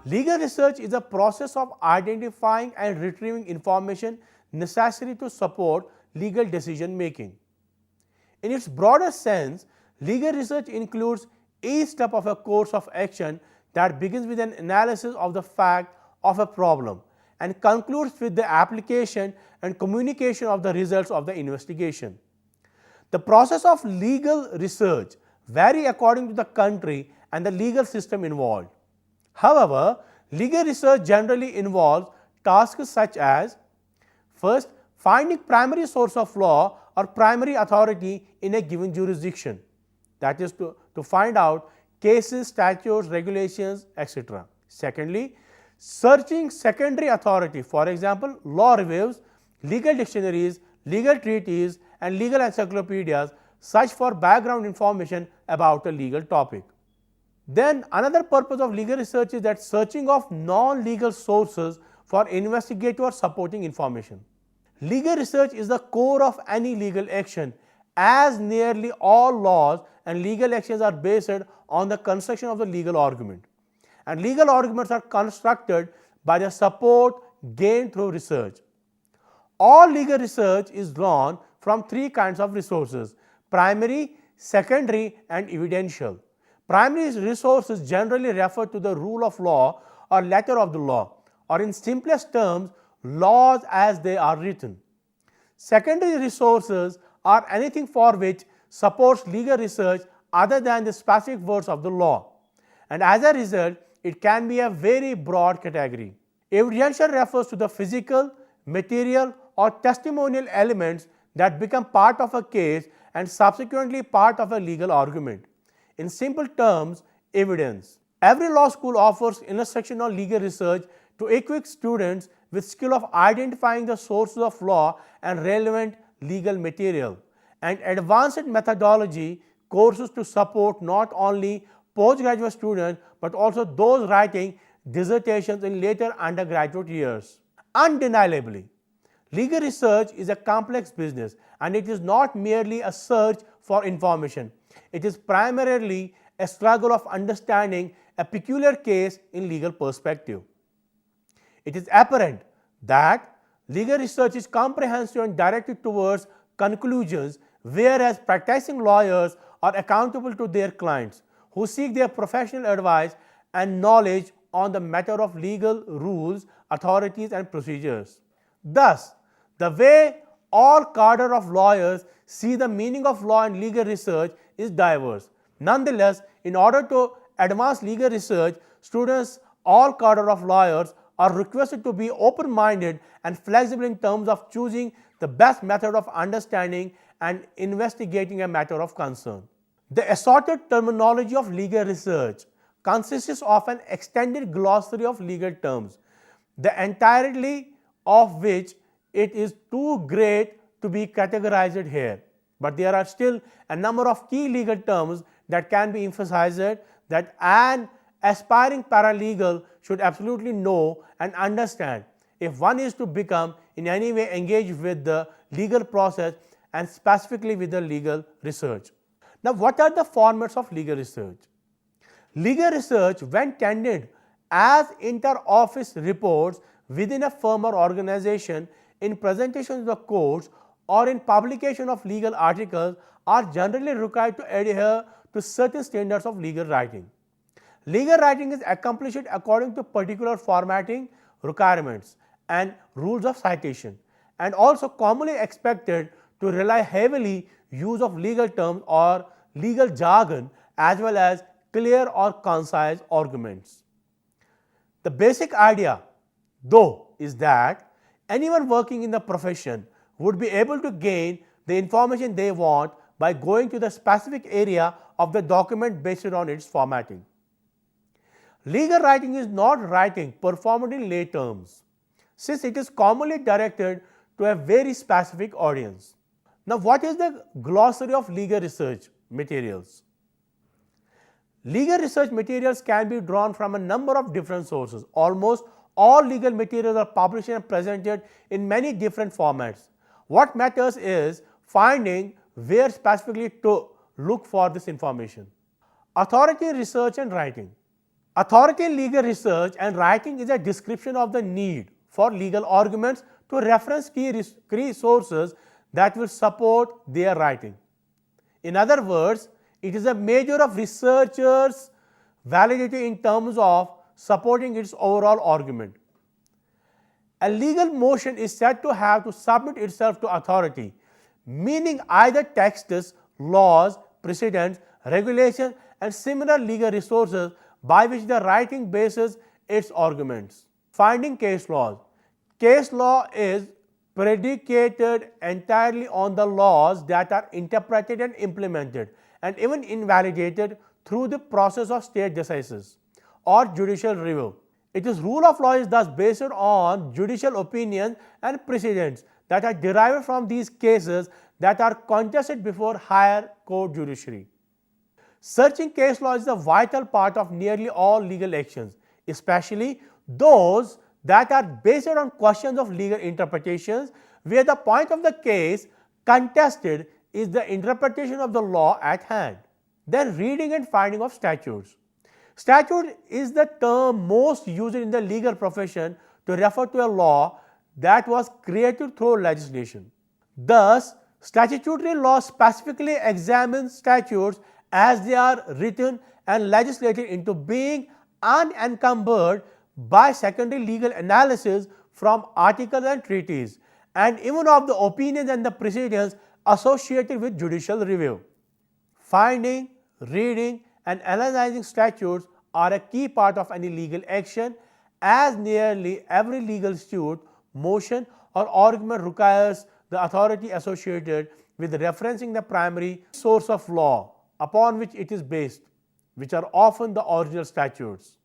Legal research is a process of identifying and retrieving information necessary to support legal decision making. In its broader sense, legal research includes each step of a course of action that begins with an analysis of the fact of a problem and concludes with the application and communication of the results of the investigation. The process of legal research vary according to the country and the legal system involved. However, legal research generally involves tasks such as: first, finding primary source of law or primary authority in a given jurisdiction, that is to find out cases, statutes, regulations, etc. Secondly, searching secondary authority, for example, law reviews, legal dictionaries, legal treatises and legal encyclopedias, search for background information about a legal topic. Then another purpose of legal research is that searching of non-legal sources for investigative or supporting information. Legal research is the core of any legal action, as nearly all laws and legal actions are based on the construction of the legal argument. And legal arguments are constructed by the support gained through research. All legal research is drawn from three kinds of resources: primary, secondary and evidential. Primary resources generally refer to the rule of law or letter of the law, or in simplest terms, laws as they are written. Secondary resources are anything for which supports legal research other than the specific words of the law, and as a result, it can be a very broad category. Evidential refers to the physical, material or testimonial elements that become part of a case and subsequently part of a legal argument. In simple terms, evidence. Every law school offers instruction on legal research to equip students with skill of identifying the sources of law and relevant legal material, and advanced methodology courses to support not only postgraduate students but also those writing dissertations in later undergraduate years. Undeniably, legal research is a complex business, and it is not merely a search for information. It is primarily a struggle of understanding a peculiar case in legal perspective. It is apparent that legal research is comprehensive and directed towards conclusions, whereas practicing lawyers are accountable to their clients, who seek their professional advice and knowledge on the matter of legal rules, authorities and procedures. Thus, the way all cadre of lawyers see the meaning of law and legal research is diverse. Nonetheless, in order to advance legal research, students, all cadre of lawyers, are requested to be open-minded and flexible in terms of choosing the best method of understanding and investigating a matter of concern. The assorted terminology of legal research consists of an extended glossary of legal terms, the entirety of which it is too great to be categorized here. But there are still a number of key legal terms that can be emphasized that an aspiring paralegal should absolutely know and understand if one is to become in any way engaged with the legal process and specifically with the legal research. Now, what are the formats of legal research? Legal research, when tendered as inter-office reports within a firm or organization, in presentation to the courts or in publication of legal articles, are generally required to adhere to certain standards of legal writing. Legal writing is accomplished according to particular formatting requirements and rules of citation, and also commonly expected to rely heavily use of legal terms or legal jargon as well as clear or concise arguments. The basic idea, though, is that anyone working in the profession would be able to gain the information they want by going to the specific area of the document based on its formatting. Legal writing is not writing performed in lay terms, since it is commonly directed to a very specific audience. Now, what is the glossary of legal research materials? Legal research materials can be drawn from a number of different sources. Almost all legal materials are published and presented in many different formats. What matters is finding where specifically to look for this information. Authority research and writing. Authority in legal research and writing is a description of the need for legal arguments to reference key sources that will support their writing. In other words, it is a measure of researchers' validity in terms of supporting its overall argument. A legal motion is said to have to submit itself to authority, meaning either texts, laws, precedents, regulations, and similar legal resources by which the writing bases its arguments. Finding case laws. Case law is predicated entirely on the laws that are interpreted and implemented and even invalidated through the process of state decisions or judicial review. Its rule of law is thus based on judicial opinions and precedents that are derived from these cases that are contested before higher court judiciary. Searching case law is a vital part of nearly all legal actions, especially those that are based on questions of legal interpretations where the point of the case contested is the interpretation of the law at hand. Then reading and finding of statutes. Statute is the term most used in the legal profession to refer to a law that was created through legislation. Thus, statutory law specifically examines statutes as they are written and legislated into being unencumbered by secondary legal analysis from articles and treaties, and even of the opinions and the precedents associated with judicial review. Finding, reading, and analyzing statutes are a key part of any legal action, as nearly every legal suit, motion, or argument requires the authority associated with referencing the primary source of law upon which it is based, which are often the original statutes.